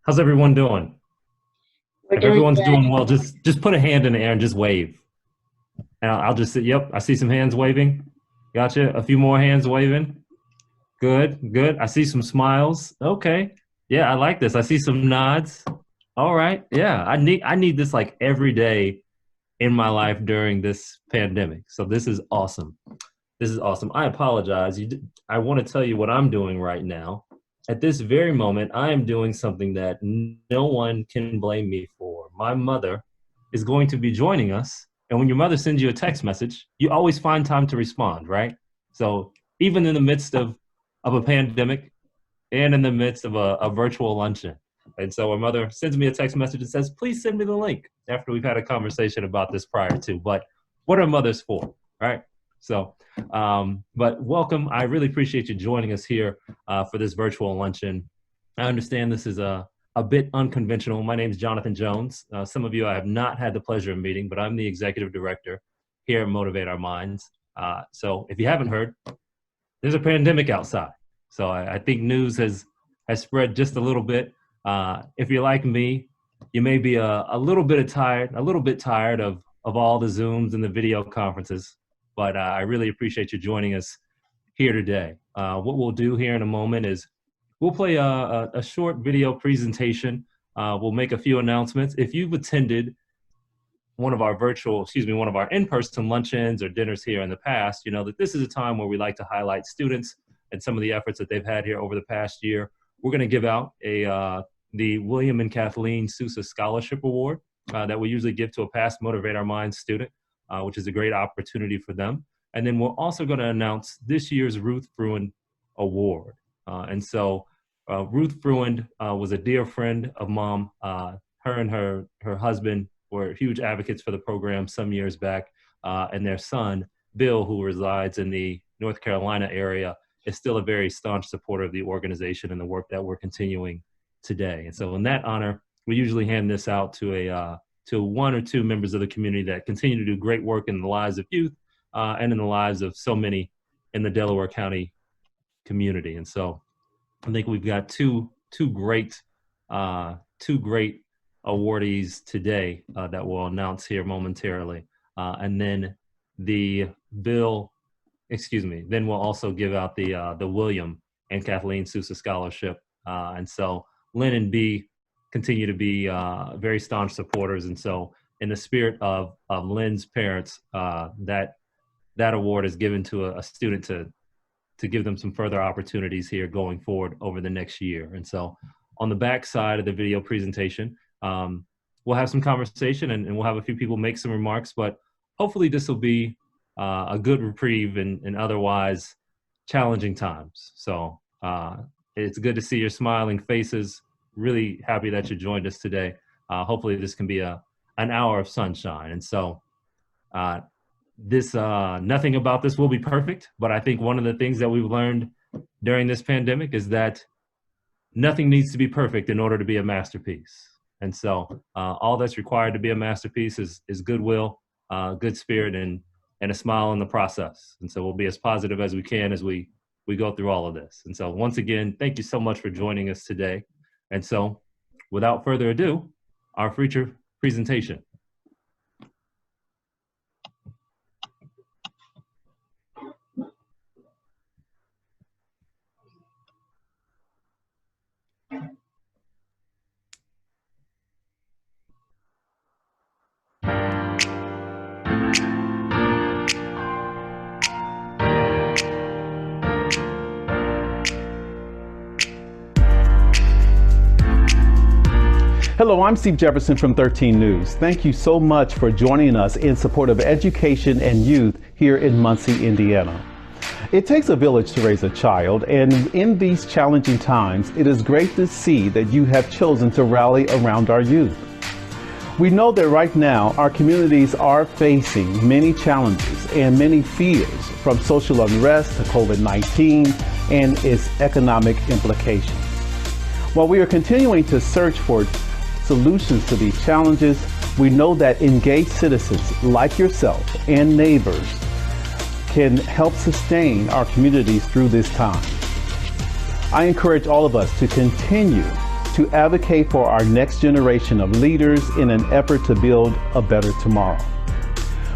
How's everyone doing? We're If doing everyone's good. doing well, just put a hand in the air and just wave. And I'll just say, yep, I see some hands waving. Gotcha. A few more hands waving. Good, good. I see some smiles. Okay. Yeah, I like this. I see some nods. All right. Yeah, I need this like every day in my life during this pandemic. So this is awesome. This is awesome. I apologize. I want to tell you what I'm doing right now. At this very moment, I am doing something that no one can blame me for. My mother is going to be joining us. And when your mother sends you a text message, you always find time to respond, right? So even in the midst of a pandemic and in the midst of a virtual luncheon. And so my mother sends me a text message and says, please send me the link after we've had a conversation about this prior to. But what are mothers for, right? So, but welcome. I really appreciate you joining us here for this virtual luncheon. I understand this is a bit unconventional. My name is Jonathan Jones. Some of you I have not had the pleasure of meeting, but I'm the executive director here at Motivate Our Minds. So if you haven't heard, there's a pandemic outside. So I think news has spread just a little bit. If you're like me, you may be a little bit tired of all the Zooms and the video conferences. But I really appreciate you joining us here today. What we'll do here in a moment is we'll play a short video presentation. We'll make a few announcements. If you've attended one of our one of our in-person luncheons or dinners here in the past, you know that this is a time where we like to highlight students and some of the efforts that they've had here over the past year. We're going to give out the William and Kathleen Sousa Scholarship Award that we usually give to a past Motivate Our Minds student, which is a great opportunity for them. And then we're also going to announce this year's Ruth Fruin Award. And so Ruth Fruin was a dear friend of Mom. Her and her husband were huge advocates for the program some years back. And their son, Bill, who resides in the North Carolina area, is still a very staunch supporter of the organization and the work that we're continuing today. And so in that honor, we usually hand this out to one or two members of the community that continue to do great work in the lives of youth and in the lives of so many in the Delaware County community. And so I think we've got two great awardees today that we'll announce here momentarily. And then then we'll also give out the William and Kathleen Sousa Scholarship. And so Lynn and B continue to be very staunch supporters. And so in the spirit of Lynn's parents, that award is given to a student to give them some further opportunities here going forward over the next year. And so on the back side of the video presentation, we'll have some conversation and we'll have a few people make some remarks, but hopefully this will be a good reprieve in otherwise challenging times. So it's good to see your smiling faces. Really happy that you joined us today. Hopefully this can be an hour of sunshine. And so nothing about this will be perfect, but I think one of the things that we've learned during this pandemic is that nothing needs to be perfect in order to be a masterpiece. And so all that's required to be a masterpiece is goodwill, good spirit, and a smile in the process. And so we'll be as positive as we can as we go through all of this. And so once again, thank you so much for joining us today. And so without further ado, our feature presentation. Hello, I'm Steve Jefferson from 13 News. Thank you so much for joining us in support of education and youth here in Monsie, Indiana. It takes a village to raise a child, and in these challenging times, it is great to see that you have chosen to rally around our youth. We know that right now, our communities are facing many challenges and many fears, from social unrest to COVID-19 and its economic implications. While we are continuing to search for solutions to these challenges, we know that engaged citizens like yourself and neighbors can help sustain our communities through this time. I encourage all of us to continue to advocate for our next generation of leaders in an effort to build a better tomorrow.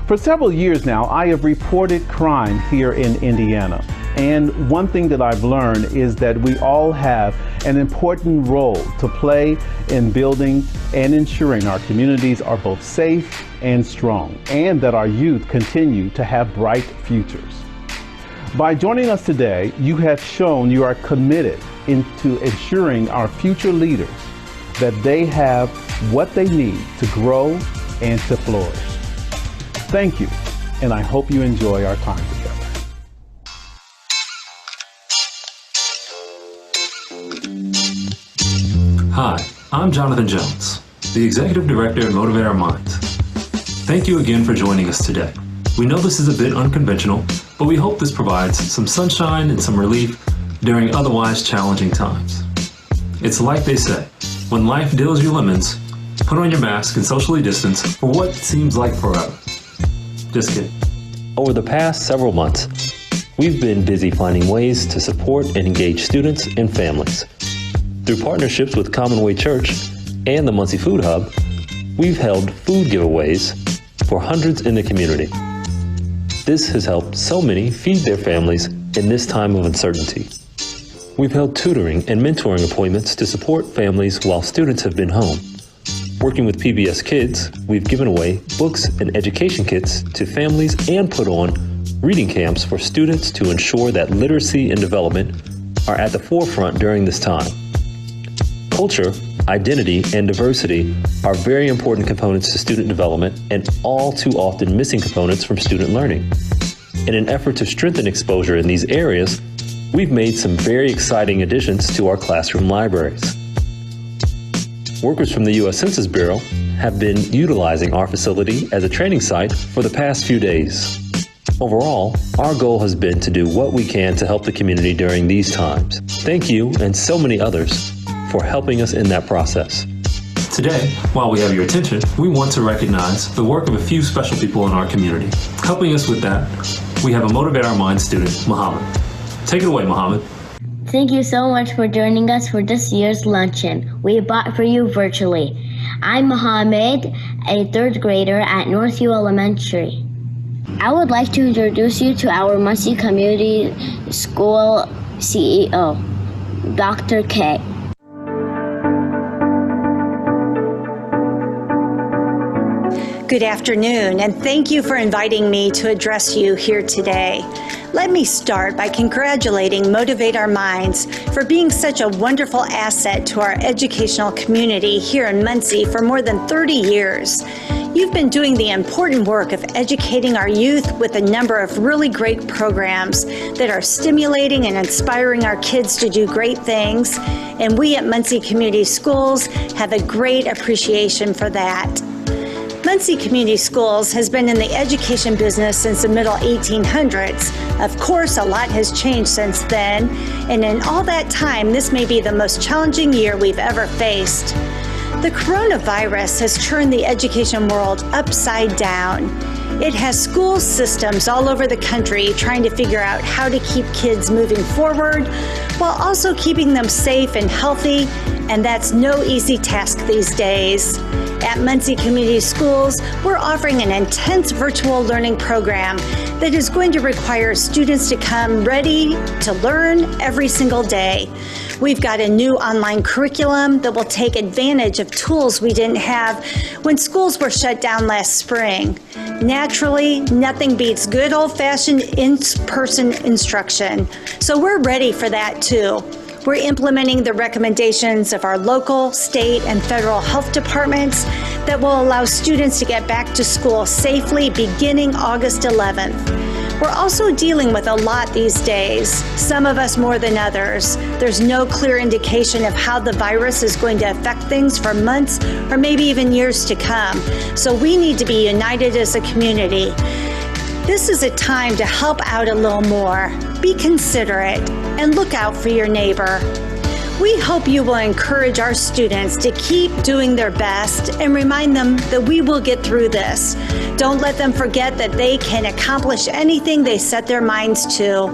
For several years now, I have reported crime here in Indiana. And one thing that I've learned is that we all have an important role to play in building and ensuring our communities are both safe and strong, and that our youth continue to have bright futures. By joining us today, you have shown you are committed into ensuring our future leaders that they have what they need to grow and to flourish. Thank you, and I hope you enjoy our time together. Hi, I'm Jonathan Jones, the Executive Director at Motivate Our Minds. Thank you again for joining us today. We know this is a bit unconventional, but we hope this provides some sunshine and some relief during otherwise challenging times. It's like they say, when life deals you lemons, put on your mask and socially distance for what seems like forever. Just kidding. Over the past several months, we've been busy finding ways to support and engage students and families. Through partnerships with Commonwealth Church and the Monsie Food Hub, we've held food giveaways for hundreds in the community. This has helped so many feed their families in this time of uncertainty. We've held tutoring and mentoring appointments to support families while students have been home. Working with PBS Kids, we've given away books and education kits to families and put on reading camps for students to ensure that literacy and development are at the forefront during this time. Culture, identity, and diversity are very important components to student development and all too often missing components from student learning. In an effort to strengthen exposure in these areas, we've made some very exciting additions to our classroom libraries. Workers from the U.S. Census Bureau have been utilizing our facility as a training site for the past few days. Overall, our goal has been to do what we can to help the community during these times. Thank you, and so many others, for helping us in that process. Today, while we have your attention, we want to recognize the work of a few special people in our community. Helping us with that, we have a Motivate Our Minds student, Muhammad. Take it away, Muhammad. Thank you so much for joining us for this year's luncheon we bought for you virtually. I'm Muhammad, a third grader at Northview Elementary. I would like to introduce you to our Monsie Community School CEO, Dr. K. Good afternoon, and thank you for inviting me to address you here today. Let me start by congratulating Motivate Our Minds for being such a wonderful asset to our educational community here in Monsie for more than 30 years. You've been doing the important work of educating our youth with a number of really great programs that are stimulating and inspiring our kids to do great things, and we at Monsie Community Schools have a great appreciation for that. Monsie Community Schools has been in the education business since the middle 1800s. Of course, a lot has changed since then, and in all that time, this may be the most challenging year we've ever faced. The coronavirus has turned the education world upside down. It has school systems all over the country trying to figure out how to keep kids moving forward while also keeping them safe and healthy, and that's no easy task these days. At Monsie Community Schools, we're offering an intense virtual learning program that is going to require students to come ready to learn every single day. We've got a new online curriculum that will take advantage of tools we didn't have when schools were shut down last spring. Naturally, nothing beats good old-fashioned in-person instruction, so we're ready for that too. We're implementing the recommendations of our local, state, and federal health departments that will allow students to get back to school safely beginning August 11th. We're also dealing with a lot these days, some of us more than others. There's no clear indication of how the virus is going to affect things for months or maybe even years to come, so we need to be united as a community. This is a time to help out a little more, be considerate, and look out for your neighbor. We hope you will encourage our students to keep doing their best and remind them that we will get through this. Don't let them forget that they can accomplish anything they set their minds to.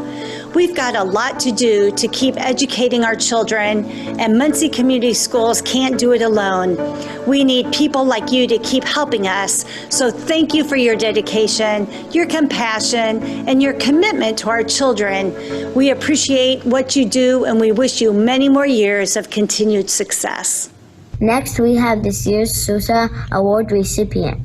We've got a lot to do to keep educating our children, and Monsie Community Schools can't do it alone. We need people like you to keep helping us. So thank you for your dedication, your compassion, and your commitment to our children. We appreciate what you do, and we wish you many more years of continued success. Next, we have this year's SUSA Award recipient.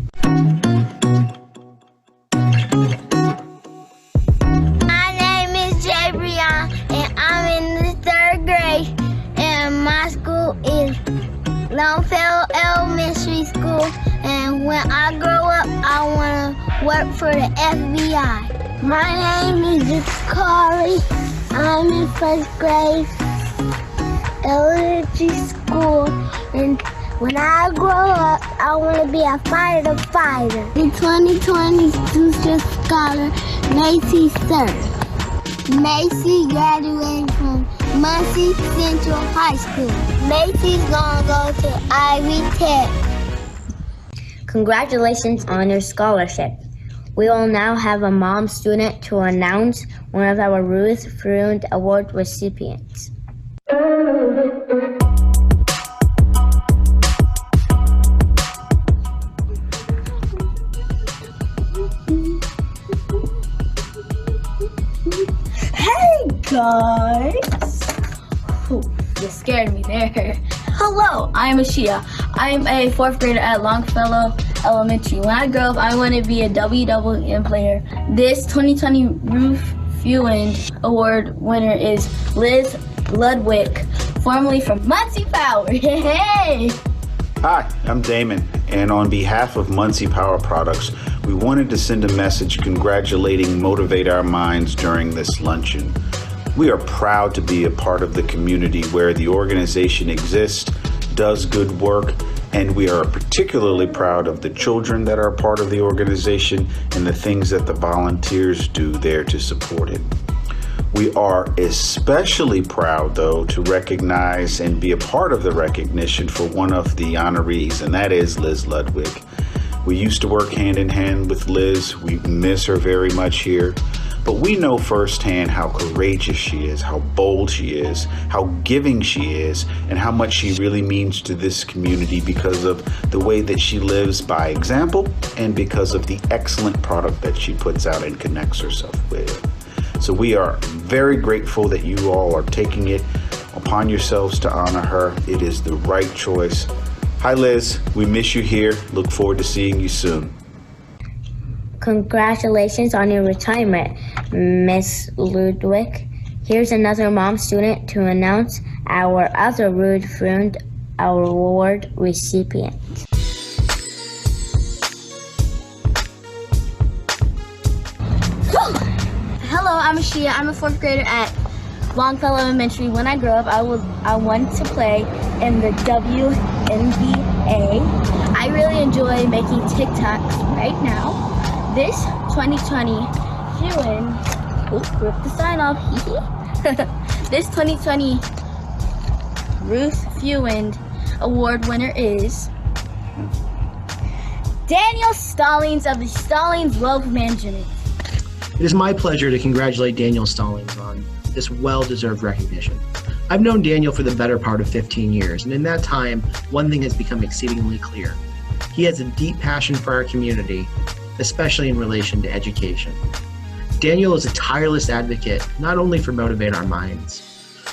My name is Jabrion, and I'm in the 3rd grade, and my school is Longfellow Elementary School, and when I grow up, I want to work for the FBI. My name is Jakari. I'm in 1st grade, elementary school, and when I grow up, I want to be a fighter. The 2020 SUSA Scholar, Macy served. Macy graduated from Monsie Central High School. Macy's gonna go to Ivy Tech. Congratulations on your scholarship. We will now have a mom student to announce one of our Ruth Freund Award recipients. Hey guys! Ooh, you scared me there. Hello, I'm Ashia. I'm a 4th grader at Longfellow Elementary. When I grow up, I want to be a WWN player. This 2020 Ruth Freund Award winner is Liz Ludwig, formerly from Monsie Power. Hey! Hi, I'm Damon, and on behalf of Monsie Power Products, we wanted to send a message congratulating Motivate Our Minds during this luncheon. We are proud to be a part of the community where the organization exists, does good work, and we are particularly proud of the children that are part of the organization and the things that the volunteers do there to support it. We are especially proud, though, to recognize and be a part of the recognition for one of the honorees, and that is Liz Ludwig. We used to work hand in hand with Liz. We miss her very much here. But we know firsthand how courageous she is, how bold she is, how giving she is, and how much she really means to this community because of the way that she lives by example and because of the excellent product that she puts out and connects herself with. So we are very grateful that you all are taking it upon yourselves to honor her. It is the right choice. Hi, Liz. We miss you here. Look forward to seeing you soon. Congratulations on your retirement, Miss Ludwig. Here's another mom student to announce our other Ruth Freund Award recipient. Hello, I'm Ashia. I'm a 4th grader at Longfellow Elementary. When I grow up, I want to play in the WNBA. I really enjoy making TikToks right now. This 2020 rip the sign off. This 2020 Ruth Freund Award winner is Daniel Stallings of the Stallings Wealth Management. It is my pleasure to congratulate Daniel Stallings on this well-deserved recognition. I've known Daniel for the better part of 15 years, and in that time, one thing has become exceedingly clear. He has a deep passion for our community, especially in relation to education. Daniel is a tireless advocate, not only for Motivate Our Minds,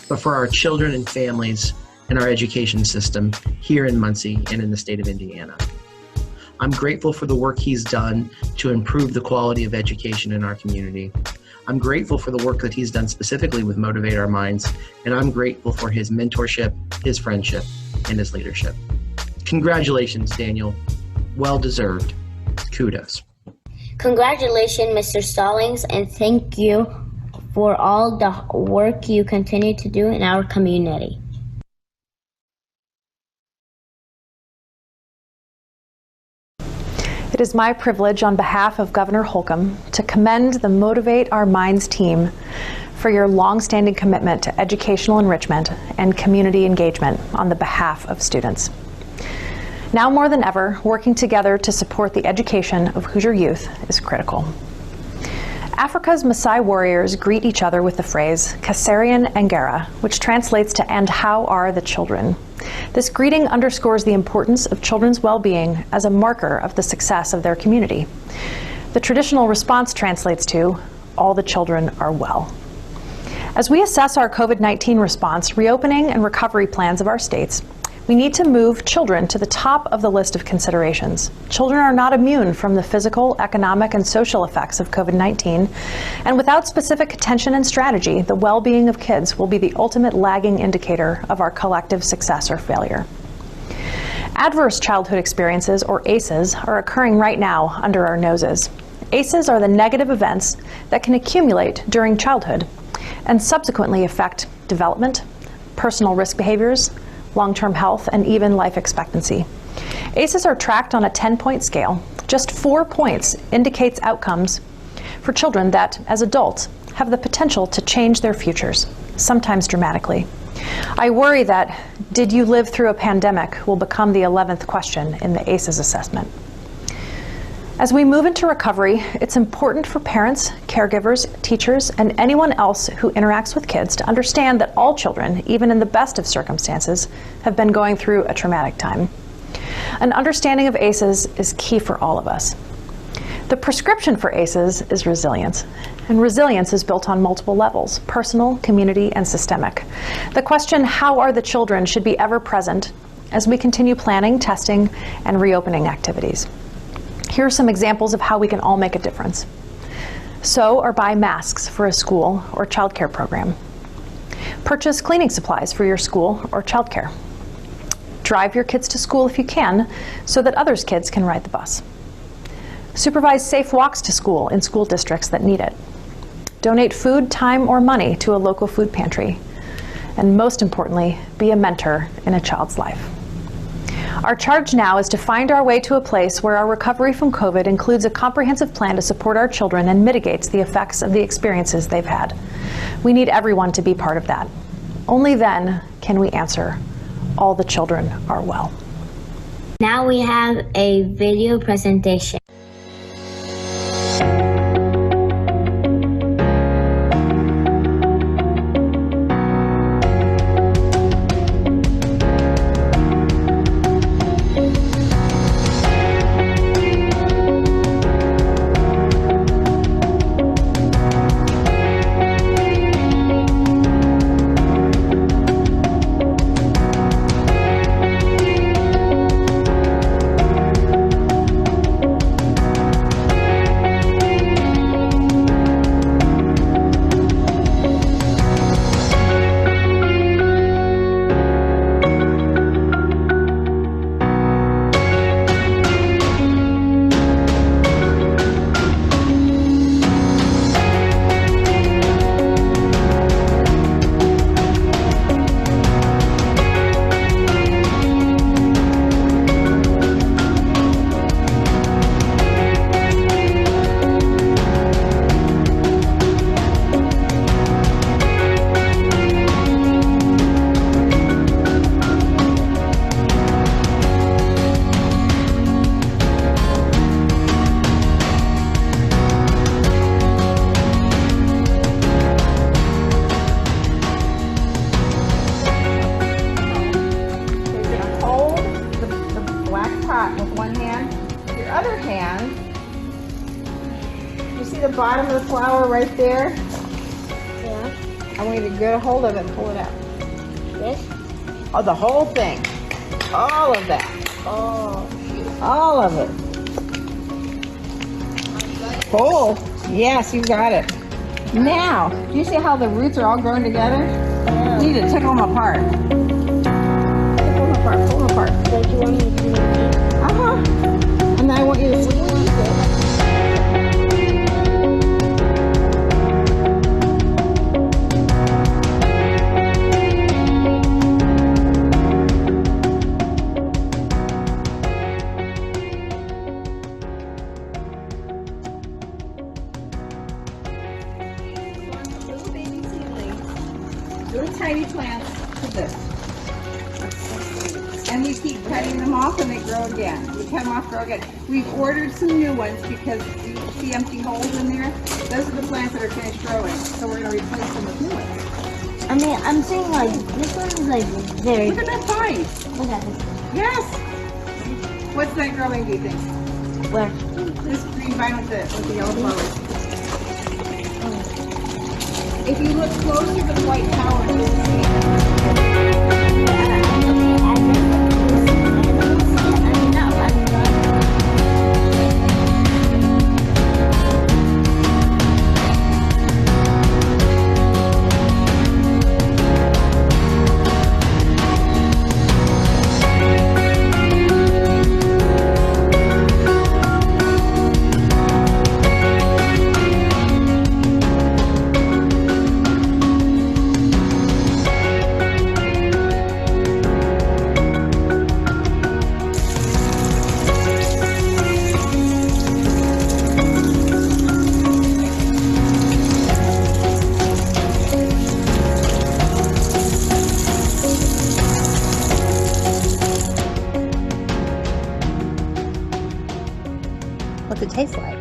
but for our children and families and our education system here in Monsie and in the state of Indiana. I'm grateful for the work he's done to improve the quality of education in our community. I'm grateful for the work that he's done specifically with Motivate Our Minds, and I'm grateful for his mentorship, his friendship, and his leadership. Congratulations, Daniel. Well deserved. Kudos. Congratulations, Mr. Stallings, and thank you for all the work you continue to do in our community. It is my privilege on behalf of Governor Holcomb to commend the Motivate Our Minds team for your longstanding commitment to educational enrichment and community engagement on the behalf of students. Now more than ever, working together to support the education of Hoosier youth is critical. Africa's Maasai warriors greet each other with the phrase Kasarian Angara, which translates to "and how are the children?" This greeting underscores the importance of children's well-being as a marker of the success of their community. The traditional response translates to, "all the children are well." As we assess our COVID-19 response, reopening and recovery plans of our states, we need to move children to the top of the list of considerations. Children are not immune from the physical, economic, and social effects of COVID-19, and without specific attention and strategy, the well-being of kids will be the ultimate lagging indicator of our collective success or failure. Adverse childhood experiences, or ACEs, are occurring right now under our noses. ACEs are the negative events that can accumulate during childhood and subsequently affect development, personal risk behaviors, long-term health, and even life expectancy. ACEs are tracked on a 10-point scale. Just 4 points indicates outcomes for children that, as adults, have the potential to change their futures, sometimes dramatically. I worry that "did you live through a pandemic" will become the 11th question in the ACEs assessment. As we move into recovery, it's important for parents, caregivers, teachers, and anyone else who interacts with kids to understand that all children, even in the best of circumstances, have been going through a traumatic time. An understanding of ACEs is key for all of us. The prescription for ACEs is resilience, and resilience is built on multiple levels: personal, community, and systemic. The question, "how are the children?" should be ever present as we continue planning, testing, and reopening activities. Here are some examples of how we can all make a difference. Sew or buy masks for a school or childcare program. Purchase cleaning supplies for your school or childcare. Drive your kids to school if you can, so that others' kids can ride the bus. Supervise safe walks to school in school districts that need it. Donate food, time, or money to a local food pantry. And most importantly, be a mentor in a child's life. Our charge now is to find our way to a place where our recovery from COVID includes a comprehensive plan to support our children and mitigates the effects of the experiences they've had. We need everyone to be part of that. Only then can we answer, "all the children are well." Now we have a video presentation. Bottom of the flower right there. Yeah. I want you to get a hold of it and pull it out. This? Oh, the whole thing. All of that. Oh. All of it. Pull. Yes, you got it. Now, do you see how the roots are all growing together? Yeah. You need to take them apart. Pull them apart. Pull them apart. Like you want me to do it? And I want you to squeeze it. Little tiny plants to this. And we keep cutting them off and they grow again. We cut them off, grow again. We've ordered some new ones because you see empty holes in there. Those are the plants that are finished growing, so we're going to replace them with new ones. I mean, I'm saying like this one is like very. Look at that vine. Look at this. Yes. What's that growing, do you think? Where? This green vine with the yellow flowers. If you look closer to the white tower, you'll see. What's it taste like?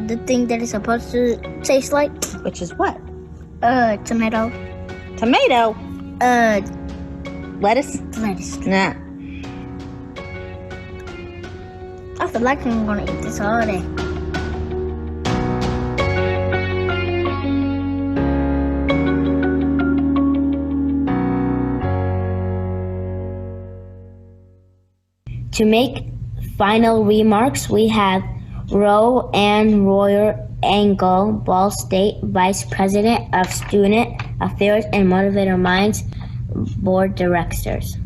The thing that it's supposed to taste like. Which is what? Tomato. Tomato? Lettuce? Lettuce. Nah. I feel like I'm gonna eat this all day. To make final remarks, we have Roe Ann Royer Engel, Ball State Vice President of Student Affairs and Motivate Our Minds Board Directors.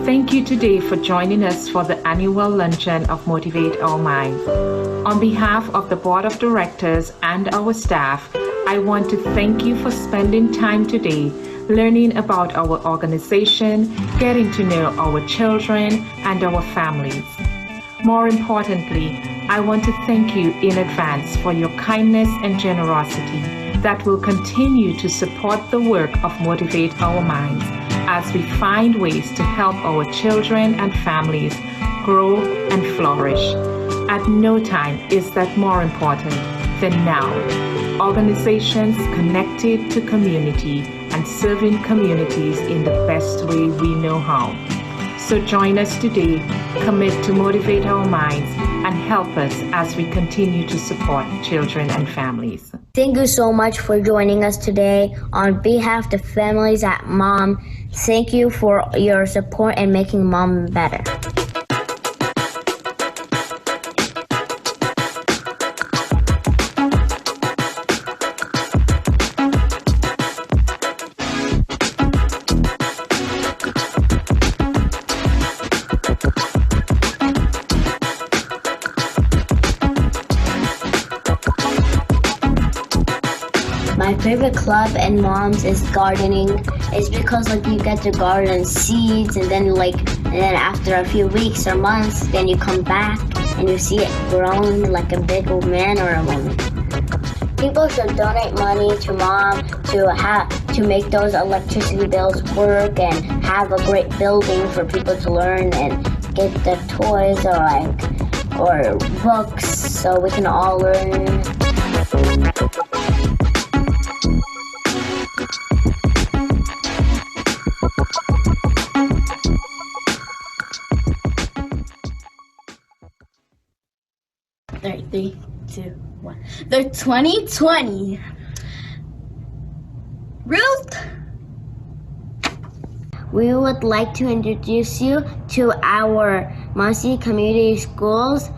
Thank you today for joining us for the annual luncheon of Motivate Our Minds. On behalf of the Board of Directors and our staff, I want to thank you for spending time today learning about our organization, getting to know our children and our families. More importantly, I want to thank you in advance for your kindness and generosity that will continue to support the work of Motivate Our Minds as we find ways to help our children and families grow and flourish. At no time is that more important than now. Organizations connected to community and serving communities in the best way we know how. So join us today, commit to Motivate Our Minds, and help us as we continue to support children and families. Thank you so much for joining us today. On behalf of the families at Mom, thank you for your support and making Mom better. My favorite club and Moms is gardening. It's because like you get to garden seeds and then after a few weeks or months, then you come back and you see it growing like a big old man or a woman. People should donate money to Mom to make those electricity bills work and have a great building for people to learn and get the toys or books so we can all learn. Three, two, one. The 2020. Ruth. We would like to introduce you to our Monsie Community Schools.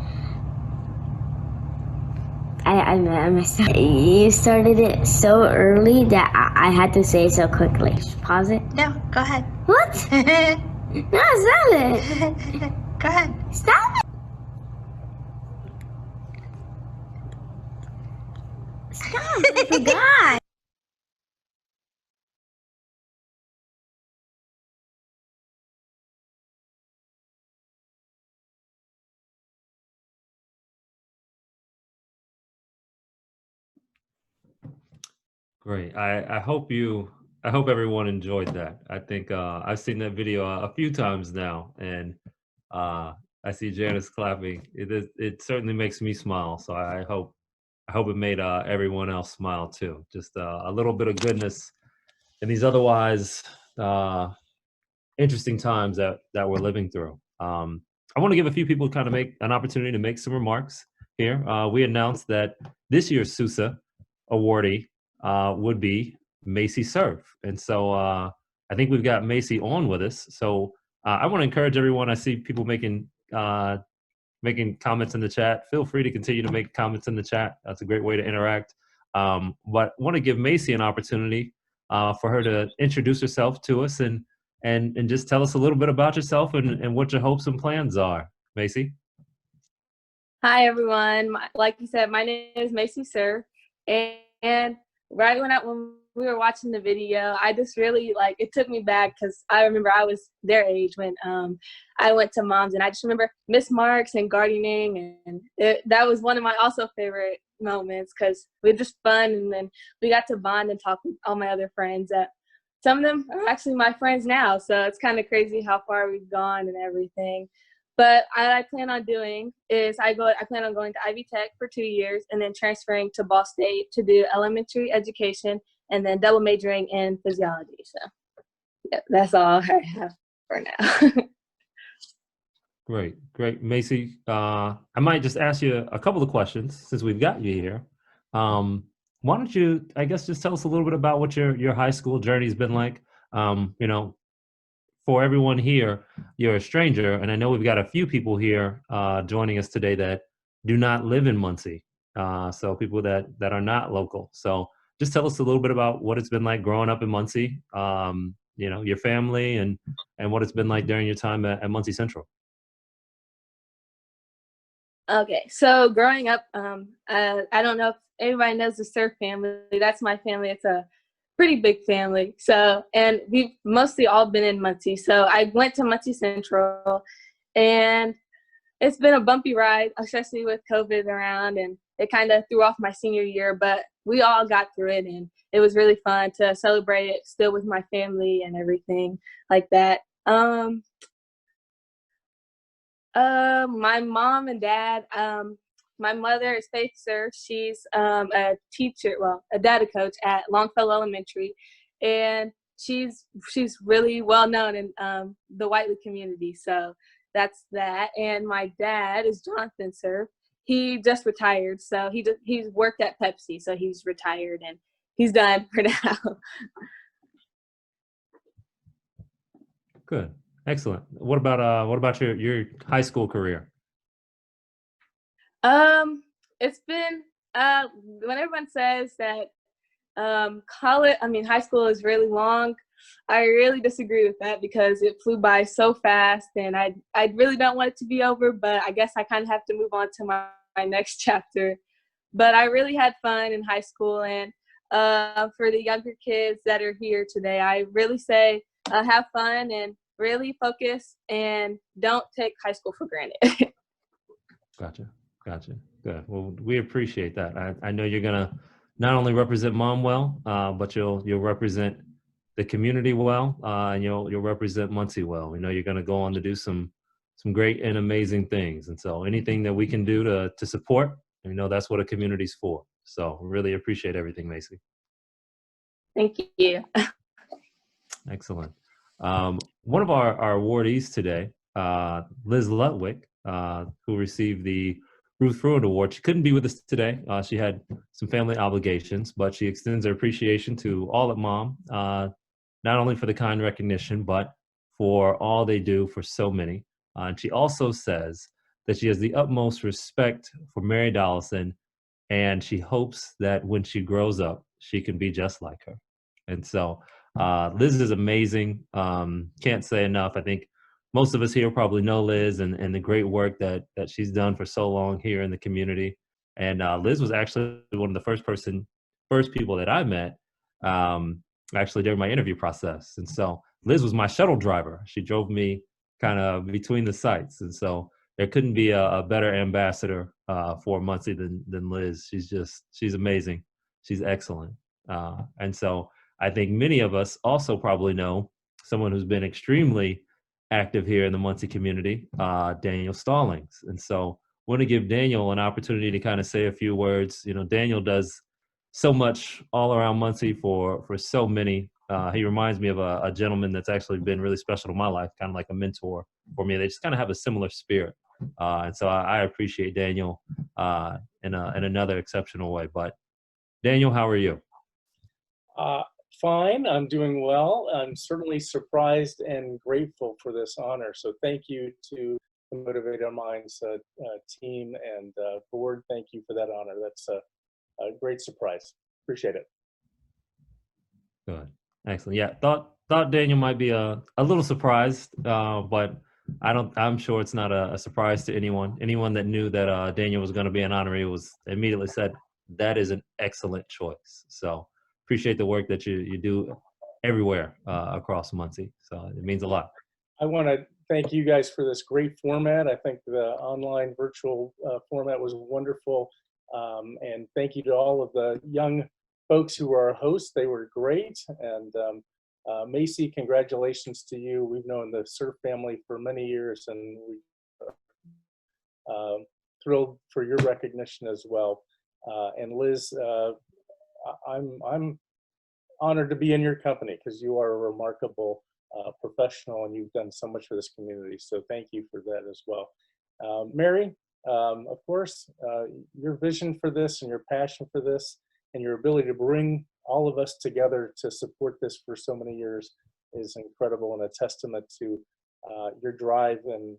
I messed up. You started it so early that I had to say it so quickly. Just pause it. No, go ahead. What? No, stop it. Go ahead. Stop it. Stop, I forgot. Great. I hope you I hope everyone enjoyed that. I think I've seen that video a few times now, and I see Janice clapping. It certainly makes me smile. So I hope it made everyone else smile too. Just a little bit of goodness in these otherwise interesting times that we're living through. I want to give a few people kind of make an opportunity to make some remarks here. We announced that this year's SUSA awardee would be Macy Surf, and so I think we've got Macy on with us. So I want to encourage everyone. I see people making comments in the chat. Feel free to continue to make comments in the chat. That's a great way to interact. But I want to give Macy an opportunity for her to introduce herself to us and just tell us a little bit about yourself and what your hopes and plans are. Macy? Hi, everyone. Like you said, my name is Macy Sir. And right when we were watching the video, I just really, it took me back because I remember I was their age when I went to Mom's, and I just remember Miss Marks and gardening, and that was one of my also favorite moments because we were just fun, and then we got to bond and talk with all my other friends. Some of them are actually my friends now, so it's kind of crazy how far we've gone and everything. But what I plan on doing is I plan on going to Ivy Tech for 2 years and then transferring to Ball State to do elementary education and then double majoring in physiology. So yeah, that's all I have for now. Great. Macy, I might just ask you a couple of questions since we've got you here. Why don't you, I guess, just tell us a little bit about what your high school journey's been like? For everyone here, you're a stranger, and I know we've got a few people here joining us today that do not live in Monsie, so people that are not local. So just tell us a little bit about what it's been like growing up in Monsie, your family, and what it's been like during your time at Monsie Central. Okay, so growing up, I don't know if everybody knows the Surf family. That's my family. It's a pretty big family. So, and we've mostly all been in Muncie. So I went to Muncie Central, and it's been a bumpy ride, especially with COVID around, and it kind of threw off my senior year, but we all got through it, and it was really fun to celebrate it still with my family and everything like that. My mom and dad, my mother is Faith Sir. She's a teacher, a data coach at Longfellow Elementary, and she's really well known in the Whiteley community. So that's that. And my dad is Jonathan Sir. He just retired, so he's worked at Pepsi, so he's retired and he's done for now. Good, excellent. What about your high school career? It's been when everyone says that high school is really long, I really disagree with that because it flew by so fast, and I really don't want it to be over, but I guess I kind of have to move on to my next chapter. But I really had fun in high school, and for the younger kids that are here today, I really say have fun and really focus and don't take high school for granted. Gotcha. Good. Well, we appreciate that. I know you're gonna not only represent Mom well, but you'll represent the community well, and you'll represent Muncie well. We know you're gonna go on to do some great and amazing things, and so anything that we can do to support, that's what a community's for. So really appreciate everything, Macy. Thank you. Excellent. One of our awardees today, Liz Lutwick, who received the Ruth Fruitt Award. She couldn't be with us today. She had some family obligations, but she extends her appreciation to all at Mom, not only for the kind recognition, but for all they do for so many. And she also says that she has the utmost respect for Mary Dollison, and she hopes that when she grows up, she can be just like her. And so Liz is amazing. Can't say enough. I think most of us here probably know Liz and the great work that she's done for so long here in the community. And Liz was actually one of the first people that I met actually during my interview process. And so Liz was my shuttle driver. She drove me kind of between the sites. And so there couldn't be a better ambassador for Muncie than Liz. She's amazing. She's excellent. And so I think many of us also probably know someone who's been extremely active here in the Muncie community, Daniel Stallings. And so I want to give Daniel an opportunity to kind of say a few words. You know, Daniel does so much all around Muncie for so many. He reminds me of a gentleman that's actually been really special to my life, kind of like a mentor for me. They just kind of have a similar spirit. And so I appreciate Daniel in another exceptional way. But Daniel, how are you? Fine, I'm doing well. I'm certainly surprised and grateful for this honor. So thank you to the Motivate Our Minds team and board. Thank you for that honor. That's a great surprise. Appreciate it. Good, excellent. Yeah, thought Daniel might be a little surprised, but I'm sure it's not a surprise to anyone. Anyone that knew that Daniel was going to be an honoree was immediately said that is an excellent choice. So appreciate the work that you do everywhere across Muncie. So it means a lot. I want to thank you guys for this great format. I think the online virtual format was wonderful. And thank you to all of the young folks who are hosts. They were great. And Macy, congratulations to you. We've known the Surf family for many years, and we're thrilled for your recognition as well. And Liz, I'm honored to be in your company because you are a remarkable professional and you've done so much for this community. So thank you for that as well. Mary, of course, your vision for this and your passion for this and your ability to bring all of us together to support this for so many years is incredible and a testament to your drive and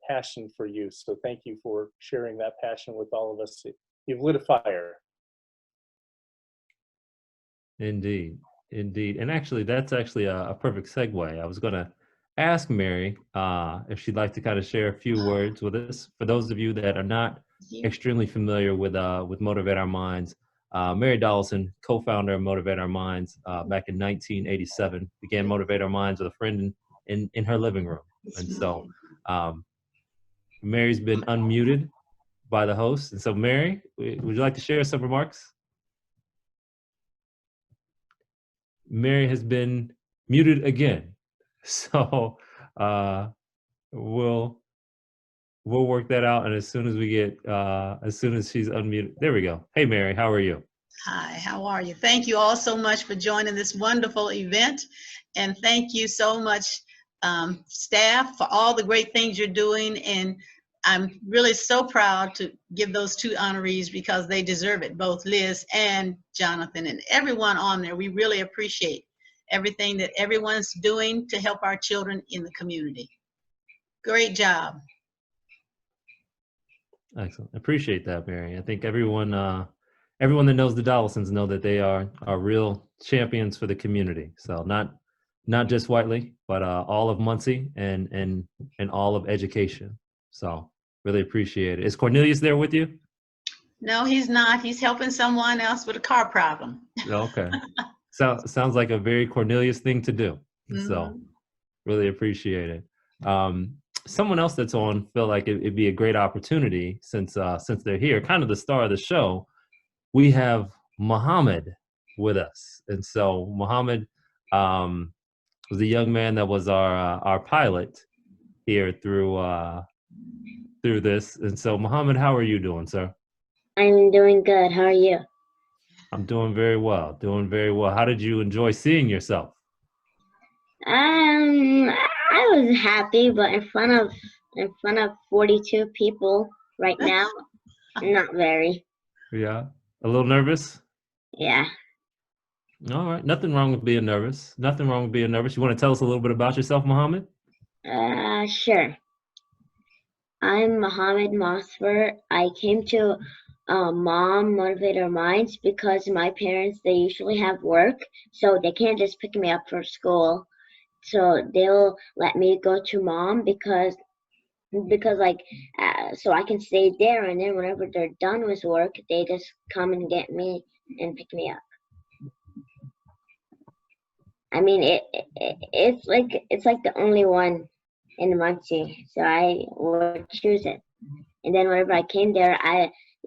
passion for youth. So thank you for sharing that passion with all of us. You've lit a fire. Indeed, indeed. And actually, that's actually a perfect segue. I was going to ask Mary if she'd like to kind of share a few words with us. For those of you that are not extremely familiar with Motivate Our Minds, Mary Dollison, co-founder of Motivate Our Minds, back in 1987, began Motivate Our Minds with a friend in her living room. And so Mary's been unmuted by the host. And so Mary, would you like to share some remarks? Mary has been muted again. So we'll work that out. And as soon as we get, as soon as she's unmuted, there we go. Hey, Mary, how are you? Hi, how are you? Thank you all so much for joining this wonderful event. And thank you so much, staff, for all the great things you're doing. And I'm really so proud to give those two honorees because they deserve it, both Liz and Jonathan and everyone on there. We really appreciate everything that everyone's doing to help our children in the community. Great job. Excellent. Appreciate that, Mary. I think everyone that knows the Dollisons know that they are real champions for the community. So not just Whiteley, but all of Muncie and all of education. So really appreciate it. Is Cornelius there with you? No, he's not. He's helping someone else with a car problem. Okay. Sounds like a very Cornelius thing to do. Mm-hmm. So really appreciate it. Someone else that's on feel like it'd be a great opportunity since they're here, kind of the star of the show. We have Muhammad with us. And so Muhammad was a young man that was our pilot here through this. And so Muhammad, how are you doing, sir? I'm doing good. How are you? I'm doing very well. Doing very well. How did you enjoy seeing yourself? I was happy, but in front of 42 people right now, not very. Yeah. A little nervous? Yeah. All right. Nothing wrong with being nervous. Nothing wrong with being nervous. You want to tell us a little bit about yourself, Muhammad? Sure. I'm Muhammad Mosfer. I came to Mom Motivate Our Minds because my parents, they usually have work, so they can't just pick me up for school. So they'll let me go to Mom because so I can stay there, and then whenever they're done with work, they just come and get me and pick me up. I mean, it's like the only one in Muncie, so I would choose it. And then whenever I came there,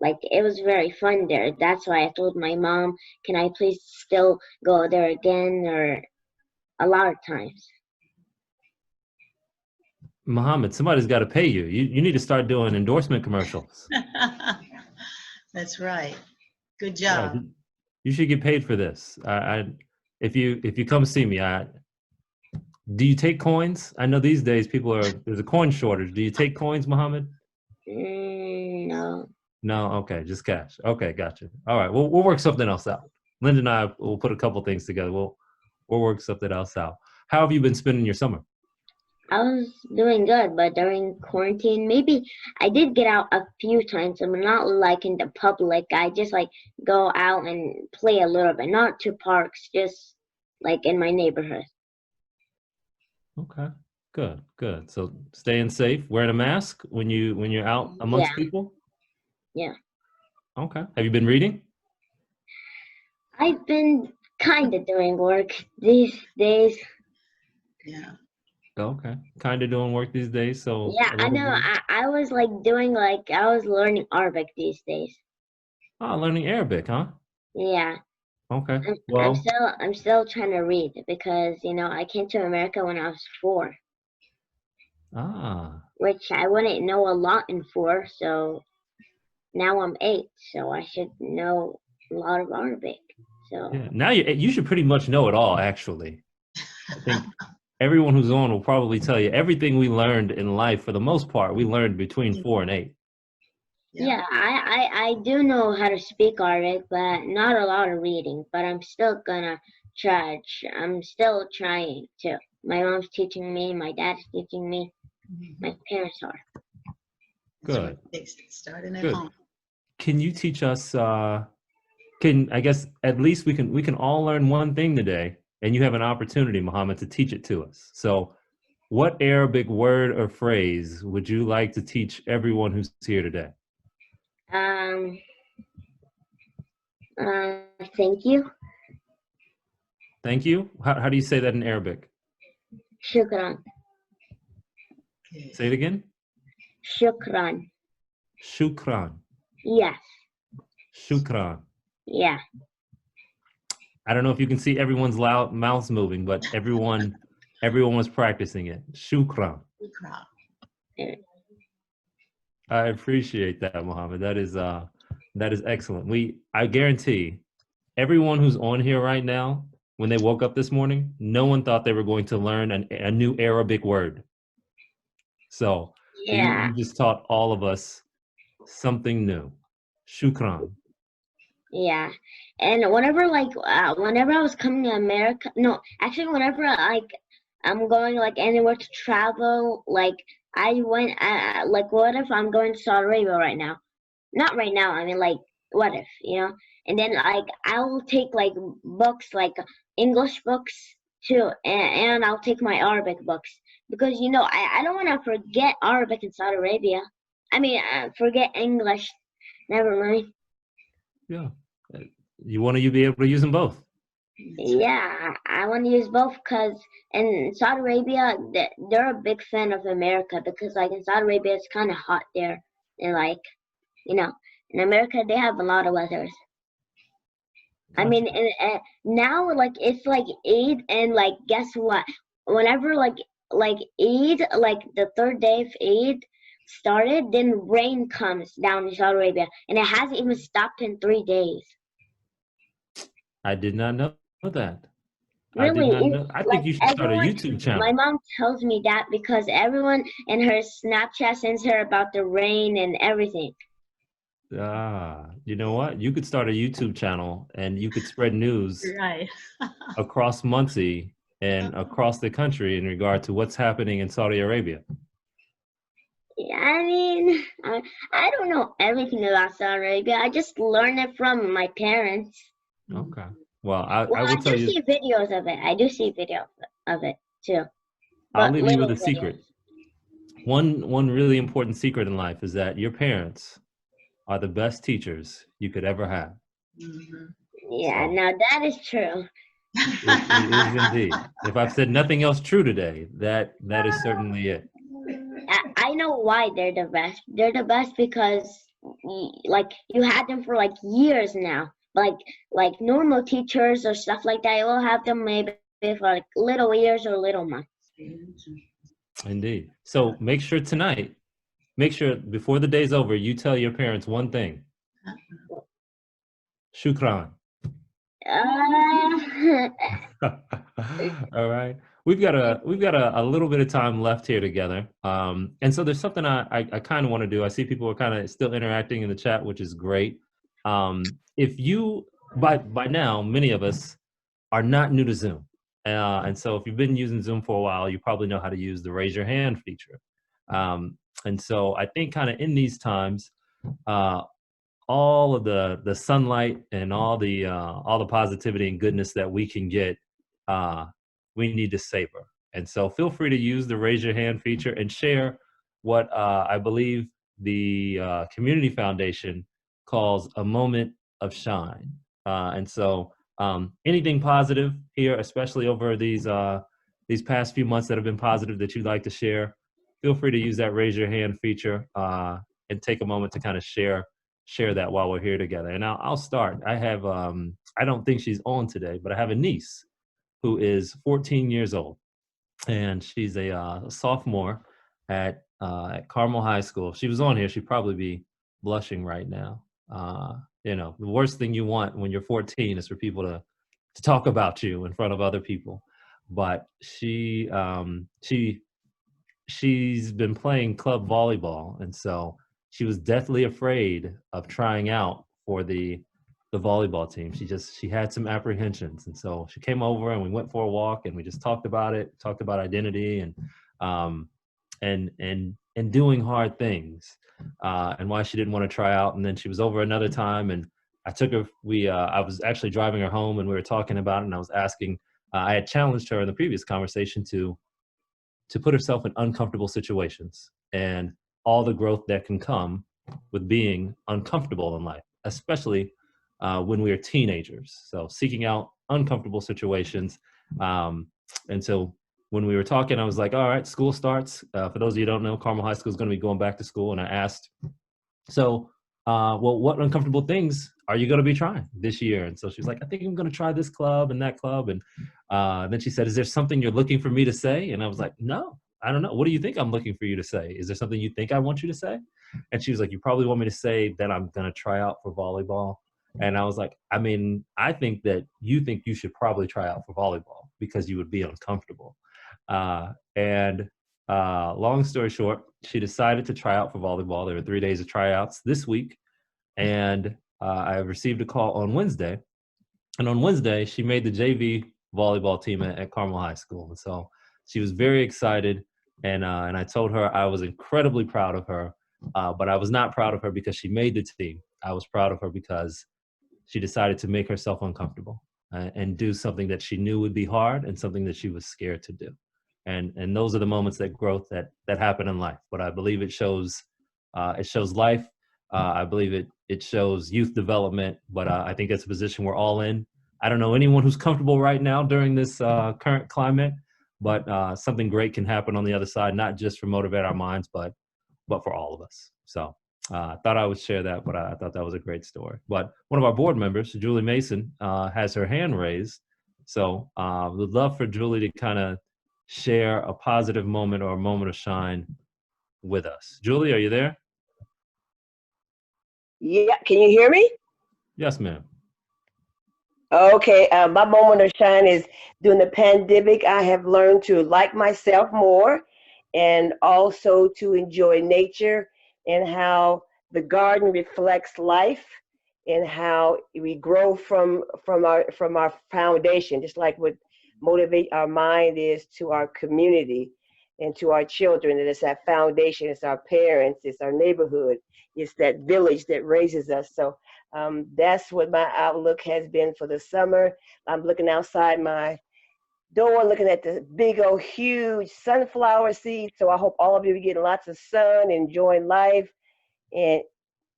like it was very fun there. That's why I told my mom, can I please still go there again, or a lot of times. Muhammad, somebody's got to pay you. You need to start doing endorsement commercials. That's right. Good Yeah, job. you should get paid for this. If you come see me, do you take coins? I know these days there's a coin shortage. Do you take coins, Muhammad? No. No, okay, just cash. Okay, gotcha. All right, we'll work something else out. Linda and I will put a couple things together. We'll work something else out. How have you been spending your summer? I was doing good, but during quarantine, maybe I did get out a few times. I'm not like in the public. I just like go out and play a little bit, not to parks, just like in my neighborhood. Okay, good. So staying safe, wearing a mask when you're out amongst people? Yeah. Okay. Have you been reading? I've been kind of doing work these days. Yeah. Okay. Kind of doing work these days, so Yeah, I know. I was like doing like I was learning Arabic these days. Oh, learning Arabic, huh? Yeah. Okay. I'm still trying to read because I came to America when I was 4. Which I wouldn't know a lot in 4, so now I'm 8, so I should know a lot of Arabic. So yeah. Now you should pretty much know it all, actually. I think everyone who's on will probably tell you everything we learned in life, for the most part, we learned between 4 and 8. Yeah, I do know how to speak Arabic, but not a lot of reading. But I'm still gonna try. I'm still trying to. My mom's teaching me. My dad's teaching me. My parents are. Good. Starting at Good. home. Can you teach us? I guess at least we can all learn one thing today, and you have an opportunity, Muhammad, to teach it to us. So, what Arabic word or phrase would you like to teach everyone who's here today? Thank you. Thank you. How do you say that in Arabic? Shukran. Say it again. Shukran. Shukran. Yes. Shukran. Yeah. I don't know if you can see everyone's loud mouths moving, but everyone was practicing it. Shukran. I appreciate that, Muhammad. That is excellent. I guarantee everyone who's on here right now, when they woke up this morning, no one thought they were going to learn a new Arabic word. So you just taught all of us something new. Shukran. Yeah, and whenever I was coming to America, no, actually whenever I'm going like anywhere to travel, like I went like what if I'm going to Saudi Arabia right now? Not right now. I mean like what if And then like I will take like books like English books too, and I'll take my Arabic books because I don't want to forget Arabic in Saudi Arabia. I mean forget English. Never mind. Yeah. You want to be able to use them both. Yeah, I want to use both because in Saudi Arabia, they're a big fan of America because like in Saudi Arabia, it's kind of hot there. And like, in America, they have a lot of weathers. I mean, now like it's like Eid and like guess what? Whenever like Eid, like the 3rd day of Eid started, then rain comes down in Saudi Arabia and it hasn't even stopped in 3 days. I did not know that. Really? I think you should start a YouTube channel. My mom tells me that because everyone in her Snapchat sends her about the rain and everything. You know what? You could start a YouTube channel and you could spread news Right. across Monsie and across the country in regard to what's happening in Saudi Arabia. Yeah, I mean, I don't know everything about Saudi Arabia. I just learned it from my parents. Okay. Well, I will tell you. I do see videos of it. I do see videos of it too. I'll leave you with a secret. One really important secret in life is that your parents are the best teachers you could ever have. Mm-hmm. Yeah, now that is true. It is indeed. If I've said nothing else true today, that is certainly it. I know why they're the best. They're the best because like you had them for like years now. Like normal teachers or stuff like that, you'll have them maybe for like little years or little months. Indeed. So make sure tonight, make sure before the day's over, you tell your parents one thing. Shukran. All right. We've got a little bit of time left here together. And so there's something I kind of want to do. I see people are kind of still interacting in the chat, which is great. If you, by now, many of us are not new to Zoom. And so if you've been using Zoom for a while, you probably know how to use the raise your hand feature. And so I think kind of in these times, all of the sunlight and all the positivity and goodness that we can get, we need to savor. And so feel free to use the raise your hand feature and share what I believe the Community Foundation calls a moment of shine. And so anything positive here, especially over these past few months that have been positive that you'd like to share, feel free to use that raise your hand feature and take a moment to kind of share that while we're here together. And I'll start. I have, I don't think she's on today, but I have a niece who is 14 years old, and she's a sophomore at Carmel High School. If she was on here, she'd probably be blushing right now. You know, the worst thing you want when you're 14 is for people to talk about you in front of other people. But she's been playing club volleyball, and so she was deathly afraid of trying out for the volleyball team. She had some apprehensions, and so she came over and we went for a walk and we just talked about it, talked about identity and doing hard things, and why she didn't want to try out. And then she was over another time, and I took her. I was actually driving her home, and we were talking about it. And I was asking. I had challenged her in the previous conversation to put herself in uncomfortable situations and all the growth that can come with being uncomfortable in life, especially when we are teenagers. So seeking out uncomfortable situations. And so when we were talking, I was like, all right, school starts. For those of you who don't know, Carmel High School is going to be going back to school. And I asked, so, well, what uncomfortable things are you going to be trying this year? And so she was like, I think I'm going to try this club and that club. And then she said, is there something you're looking for me to say? And I was like, no, I don't know. What do you think I'm looking for you to say? Is there something you think I want you to say? And she was like, you probably want me to say that I'm going to try out for volleyball. And I was like, I mean, I think that you think you should probably try out for volleyball because you would be uncomfortable. Long story short, she decided to try out for volleyball. There were 3 days of tryouts this week. And I received a call on Wednesday. And on Wednesday, she made the JV volleyball team at Carmel High School. And so she was very excited. And I told her I was incredibly proud of her. But I was not proud of her because she made the team. I was proud of her because she decided to make herself uncomfortable and do something that she knew would be hard and something that she was scared to do. And those are the moments that growth that happen in life. But I believe it shows life. I believe it shows youth development. But I think that's a position we're all in. I don't know anyone who's comfortable right now during this current climate, but something great can happen on the other side, not just for Motivate Our Minds, but for all of us. So I thought I would share that, but I thought that was a great story. But one of our board members, Julie Mason, has her hand raised. So we'd love for Julie to kind of share a positive moment or a moment of shine with us. Julie, are you there? Yeah, can you hear me? Yes, ma'am. Okay, my moment of shine is during the pandemic, I have learned to like myself more and also to enjoy nature and how the garden reflects life and how we grow from our foundation, just like what Motivate Our Mind is to our community and to our children. And it's that foundation, it's our parents, it's our neighborhood, it's that village that raises us. So that's what my outlook has been for the summer. I'm looking outside my door, looking at the big old huge sunflower seeds. So I hope all of you are getting lots of sun, enjoying life, and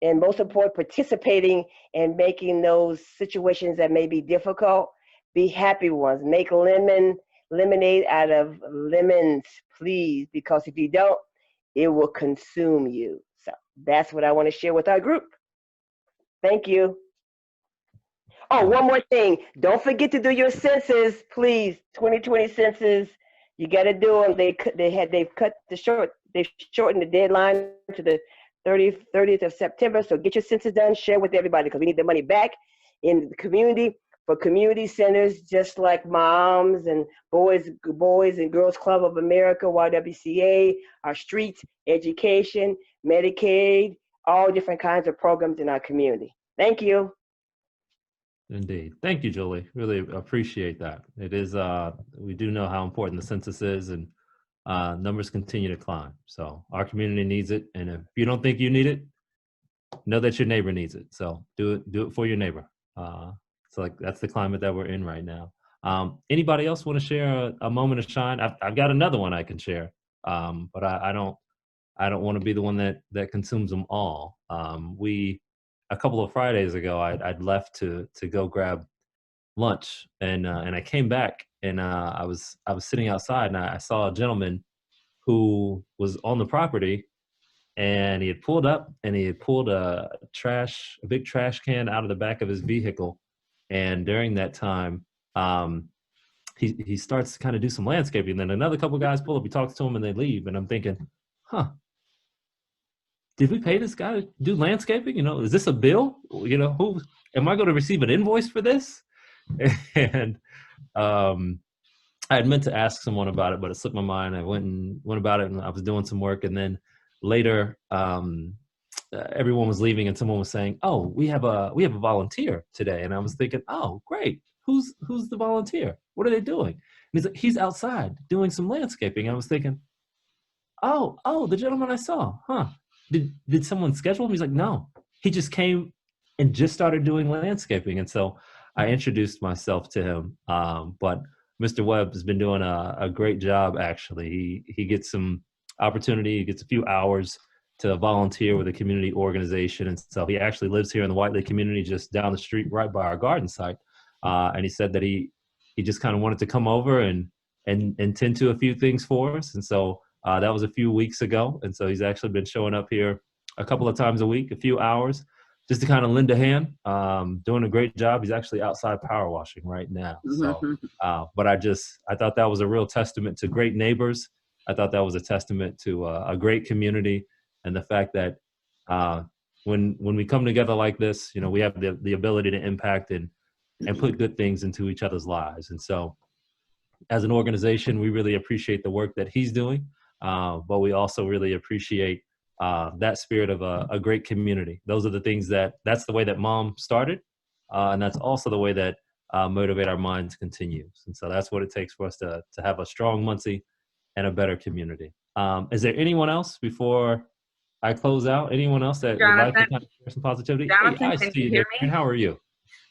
most important, participating and making those situations that may be difficult be happy ones. Make lemonade out of lemons, please, because if you don't, it will consume you. So that's what I want to share with our group. Thank you. Oh, one more thing. Don't forget to do your census, please. 2020 census. You got to do them. They've shortened the deadline to the 30th of September. So get your census done, share with everybody, because we need the money back in the community for community centers just like Moms and Boys and Girls Club of America, YWCA, our streets, education, Medicaid, all different kinds of programs in our community. Thank you. Indeed. Thank you, Julie. Really appreciate that. It is, we do know how important the census is, and numbers continue to climb. So our community needs it. And if you don't think you need it, know that your neighbor needs it. So do it for your neighbor. So like, that's the climate that we're in right now. Anybody else want to share a moment of shine? I've got another one I can share, but I don't want to be the one that consumes them all. A couple of Fridays ago, I'd left to go grab lunch, and I came back, and I was sitting outside, and I saw a gentleman who was on the property, and he had pulled up, and he had pulled a big trash can out of the back of his vehicle, and during that time, he starts to kind of do some landscaping. And then another couple guys pull up, he talks to him, and they leave, and I'm thinking, huh. Did we pay this guy to do landscaping? You know, is this a bill? You know, who am I going to receive an invoice for this? And I had meant to ask someone about it, but it slipped my mind. I went about it, and I was doing some work. And then later, everyone was leaving, and someone was saying, "Oh, we have a volunteer today." And I was thinking, "Oh, great! Who's the volunteer? What are they doing?" And he's like, "He's outside doing some landscaping." And I was thinking, "Oh, the gentleman I saw, huh? Did someone schedule him?" He's like, "No, he just came and just started doing landscaping." And so I introduced myself to him. But Mr. Webb has been doing a great job, actually. He gets some opportunity, he gets a few hours to volunteer with a community organization. And so he actually lives here in the Whiteley community, just down the street, right by our garden site. And he said that he just kind of wanted to come over and tend to a few things for us. And so that was a few weeks ago. And so he's actually been showing up here a couple of times a week, a few hours, just to kind of lend a hand, doing a great job. He's actually outside power washing right now. So, but I thought that was a real testament to great neighbors. I thought that was a testament to a great community, and the fact that when we come together like this, you know, we have the ability to impact and put good things into each other's lives. And so as an organization, we really appreciate the work that he's doing. But we also really appreciate that spirit of a great community. Those are the things that's the way that Mom started. And that's also the way that Motivate Our Minds continues. And so that's what it takes for us to have a strong Muncie and a better community. Is there anyone else before I close out? Anyone else that would like to kind of share some positivity? Jonathan, hey, I can see you you hear there. me? How are you?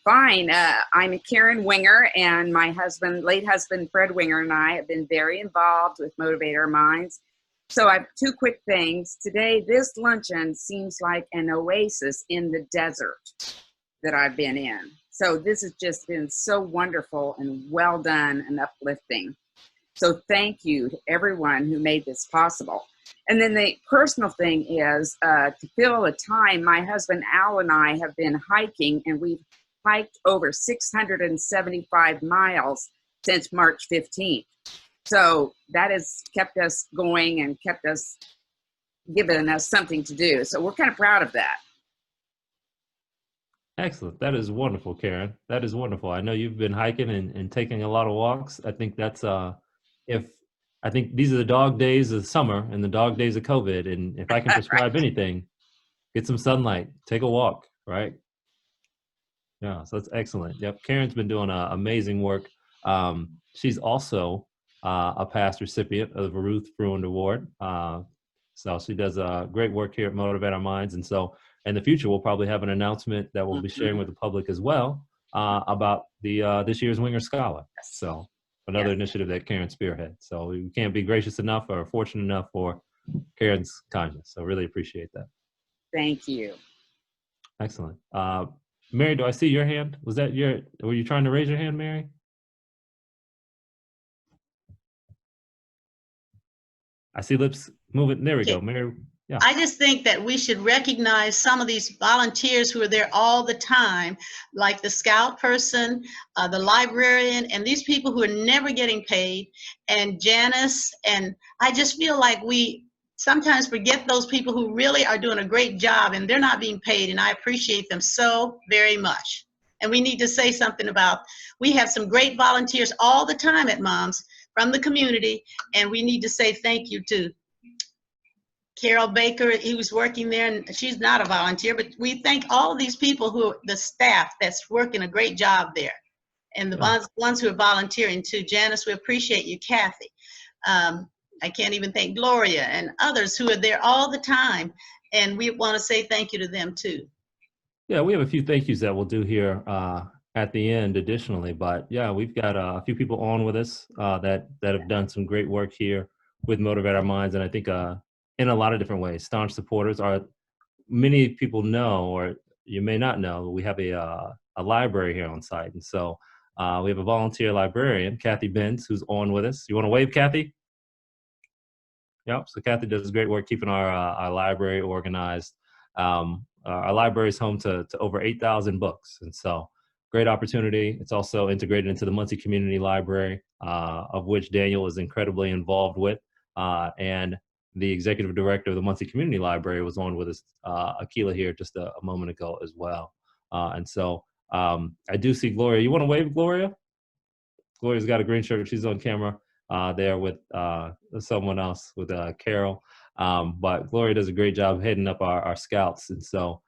Fine. I'm Karen Winger, and my late husband, Fred Winger, and I have been very involved with Motivate Our Minds. So I have two quick things. Today, this luncheon seems like an oasis in the desert that I've been in. So this has just been so wonderful and well done and uplifting. So thank you to everyone who made this possible. And then the personal thing is to fill the time, my husband Al and I have been hiking, and we've hiked over 675 miles since March 15th. So that has kept us going and given us something to do. So we're kind of proud of that. Excellent. That is wonderful, Karen. That is wonderful. I know you've been hiking and taking a lot of walks. I think that's I think these are the dog days of summer and the dog days of COVID. And if I can prescribe Right. anything, get some sunlight, take a walk, right? Yeah, so that's excellent. Yep, Karen's been doing amazing work. She's also a past recipient of the Ruth Bruin Award. So she does great work here at Motivate Our Minds. And so in the future, we'll probably have an announcement that we'll be sharing with the public as well about the this year's Winger Scholar. So another initiative that Karen spearheads. So we can't be gracious enough or fortunate enough for Karen's kindness. So really appreciate that. Thank you. Excellent. Mary, do I see your hand? Were you trying to raise your hand, Mary? I see lips moving. There we go. Mary, Yeah. I just think that we should recognize some of these volunteers who are there all the time, like the scout person, the librarian, and these people who are never getting paid, and Janice. And I just feel like we sometimes forget those people who really are doing a great job and they're not being paid, and I appreciate them so very much. And we need to say something about, we have some great volunteers all the time at Moms from the community, and we need to say thank you to Carol Baker. He was working there, and she's not a volunteer, but we thank all of these people who are the staff that's working a great job there, and the ones who are volunteering too. Janice, we appreciate you. Kathy, I can't even thank Gloria and others who are there all the time, and we want to say thank you to them too. Yeah, we have a few thank yous that we'll do here at the end additionally, but yeah, we've got a few people on with us that have done some great work here with Motivate Our Minds, and I think in a lot of different ways. Staunch supporters are, many people know, or you may not know, we have a library here on site, and so we have a volunteer librarian, Kathy Benz, who's on with us. You want to wave, Kathy? Yep. So Kathy does great work keeping our library organized. Our library is home to over 8,000 books, and so great opportunity. It's also integrated into the Monsie Community Library, of which Daniel is incredibly involved with, and the executive director of the Monsie Community Library was on with us, Akila, here just a moment ago as well. And so I do see Gloria. You want to wave, Gloria? Gloria's got a green shirt. She's on camera there with someone else, with Carol. But Gloria does a great job heading up our scouts. And so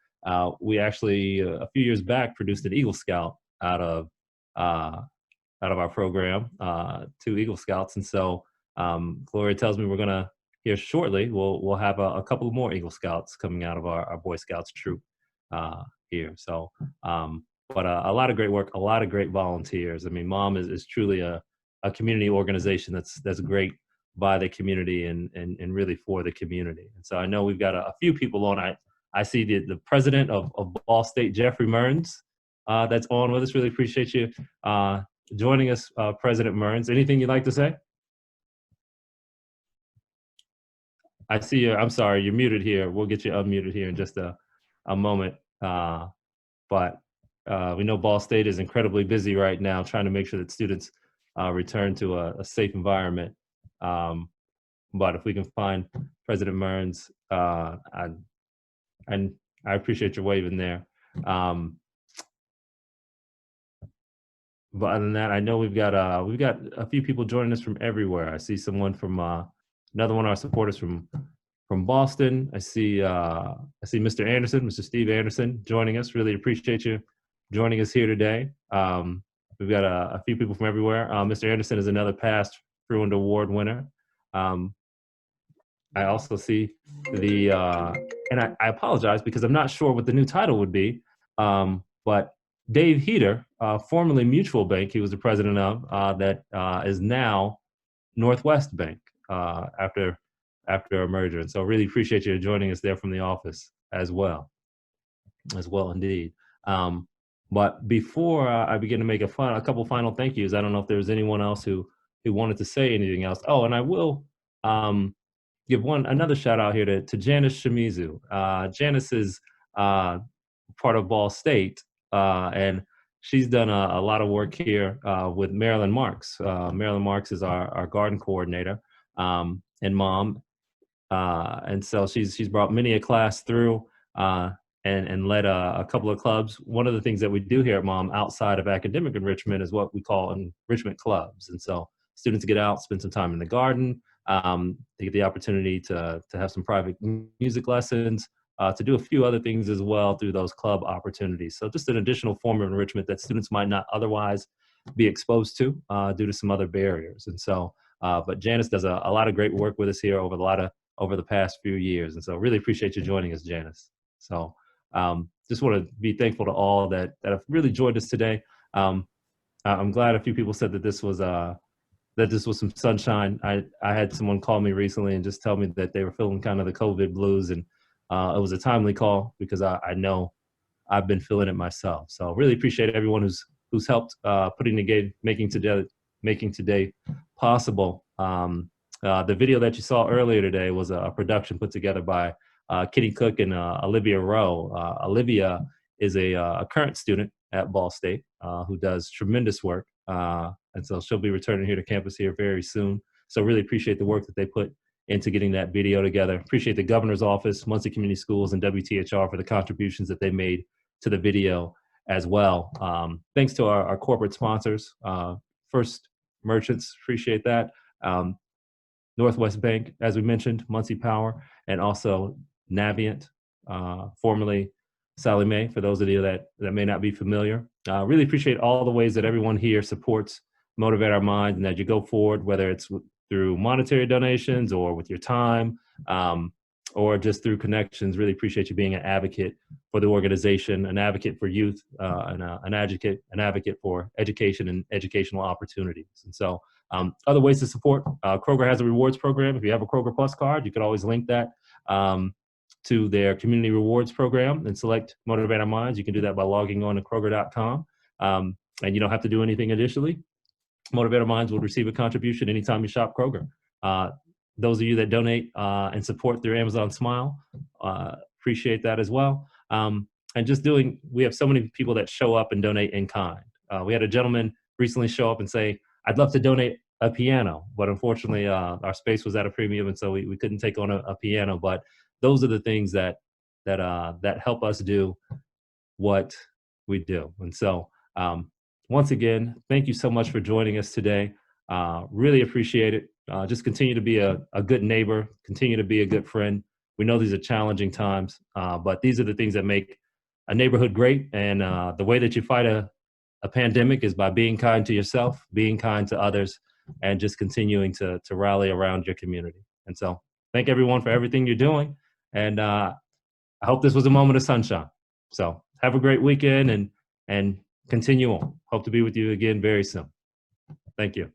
we actually, a few years back, produced an Eagle Scout out of our program, 2 Eagle Scouts. And so Gloria tells me we're going to, here shortly, we'll have a couple more Eagle Scouts coming out of our Boy Scouts troop here. So, but a lot of great work, a lot of great volunteers. I mean, Mom is truly a community organization that's great by the community and really for the community. And so I know we've got a few people on. I see the president of Ball State, Jeffrey Mearns, that's on with us. Really appreciate you joining us, President Mearns. Anything you'd like to say? I see you. I'm sorry, you're muted here. We'll get you unmuted here in just a moment. But we know Ball State is incredibly busy right now trying to make sure that students return to a safe environment. But if we can find President Mearns, and I appreciate your waving there. But other than that, I know we've got a few people joining us from everywhere. I see someone from another one of our supporters from Boston. I see Mr. Anderson, Mr. Steve Anderson, joining us. Really appreciate you joining us here today. We've got a few people from everywhere. Mr. Anderson is another past Fruand Award winner. I also see and I apologize because I'm not sure what the new title would be, but Dave Heater, formerly Mutual Bank, he was the president of, that is now Northwest Bank after a merger. And so really appreciate you joining us there from the office as well indeed. But before I begin to make a couple final thank yous, I don't know if there's anyone else who wanted to say anything else. Oh, and I will give another shout out here to Janice Shimizu. Janice is part of Ball State, and she's done a lot of work here with Marilyn Marks. Marilyn Marks is our garden coordinator and Mom. And so she's brought many a class through and led a couple of clubs. One of the things that we do here at Mom outside of academic enrichment is what we call enrichment clubs. And so students get out, spend some time in the garden. They get the opportunity to have some private music lessons, to do a few other things as well through those club opportunities. So just an additional form of enrichment that students might not otherwise be exposed to due to some other barriers. And so, but Janice does a lot of great work with us here over the past few years. And so really appreciate you joining us, Janice. So just want to be thankful to all that have really joined us today. I'm glad a few people said that this was some sunshine. I had someone call me recently and just tell me that they were feeling kind of the COVID blues, and it was a timely call because I know I've been feeling it myself. So really appreciate everyone who's helped making today possible. The video that you saw earlier today was a production put together by Kitty Cook and Olivia Rowe. Olivia is a current student at Ball State who does tremendous work. And so she'll be returning here to campus here very soon. So really appreciate the work that they put into getting that video together. Appreciate the governor's office, Muncie Community Schools, and WTHR for the contributions that they made to the video as well. Thanks to our corporate sponsors, First Merchants, appreciate that. Northwest Bank, as we mentioned, Muncie Power, and also Navient, formerly Sally Mae, for those of you that may not be familiar. Really appreciate all the ways that everyone here supports Motivate Our Minds, and as you go forward, whether it's through monetary donations or with your time, or just through connections. Really appreciate you being an advocate for the organization, an advocate for youth, and an advocate for education and educational opportunities. And so other ways to support, Kroger has a rewards program. If you have a Kroger Plus card, you could always link that to their community rewards program and select Motivate Our Minds. You can do that by logging on to Kroger.com. And you don't have to do anything additionally. Motivate Our Minds will receive a contribution anytime you shop Kroger. Those of you that donate and support through Amazon Smile, appreciate that as well. And we have so many people that show up and donate in kind. We had a gentleman recently show up and say, I'd love to donate a piano, but unfortunately our space was at a premium, and so we couldn't take on a piano. But those are the things that help us do what we do. And so once again, thank you so much for joining us today. Really appreciate it. Just continue to be a good neighbor, continue to be a good friend. We know these are challenging times, but these are the things that make a neighborhood great. And the way that you fight a pandemic is by being kind to yourself, being kind to others, and just continuing to rally around your community. And so thank everyone for everything you're doing. And I hope this was a moment of sunshine. So have a great weekend and continue on. Hope to be with you again very soon. Thank you.